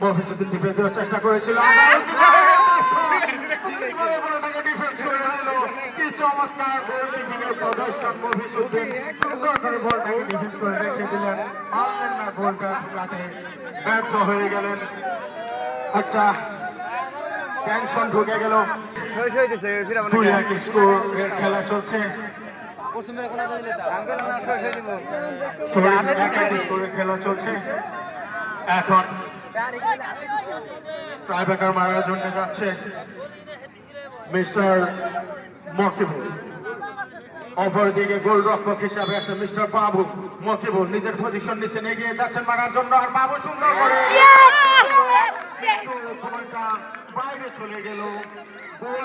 Mofizuddin defence দেওয়ার চেষ্টা করেছিল, ডিফেন্স করে দিল। কি চমৎকার গোলকিপিংয়ের প্রদর্শন! মফিজুদ্দিন সুন্দর করে বলটাকে ডিফেন্স করে রেখে দিলেন, পারলেন না গোলটা ঢুকাতে, ব্যর্থ হয়ে গেলেন। একটা টেনশন ঢুকে গেল। 2-1 স্কোরের খেলা চলছে। স্কোরের খেলা চলছে। এখন ট্রাইব্রেকার মারার জন্য যাচ্ছে মিস্টার মকিবুল। অপরদিকে গোলরক্ষক হিসাবে আছে মিস্টার বাবু। মকিবুল নিজের পজিশন নিচে এগিয়ে যাচ্ছেন মারার জন্য, আর বাবু সুন্দর করে বলটা বাইরে চলে গেল। গোল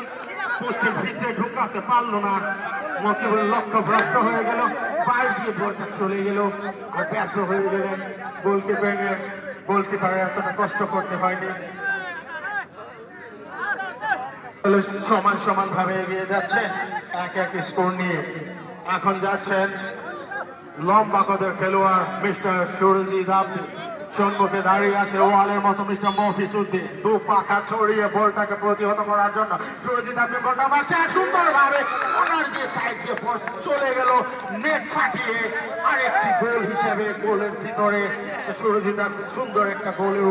পোস্টের ভিতরে ঢুকাতে পারলো না। মকিবুল লক্ষ্য ভ্রষ্ট হয়ে গেল, বাইরে দিয়ে বলটা চলে গেল আর ব্যর্থ হয়ে গেলেন। গোলকিপারের এতটা কষ্ট করতে হয়নি। সমান সমান ভাবে এগিয়ে যাচ্ছে 1-1 স্কোর নিয়ে। এখন যাচ্ছেন লম্বা কদের খেলোয়াড় মিস্টার সুরজিৎ আব্দি। সম্মুখে দাঁড়িয়ে আছে ওয়ালের মতো মিস্টার মফিজুদ্দিন। দু পাখা ছড়িয়ে বলটাকে প্রতিহত করার জন্য সুরজিৎ আব্দি বলটা মারছে সুন্দর ভাবে, কর্নার দিয়ে সাইড দিয়ে চলে গেল নেট ফাটিয়ে। আরেকটি গোল হিসেবে গোলের ভিতরে সুরজিৎ আব্দি সুন্দর একটা গোলের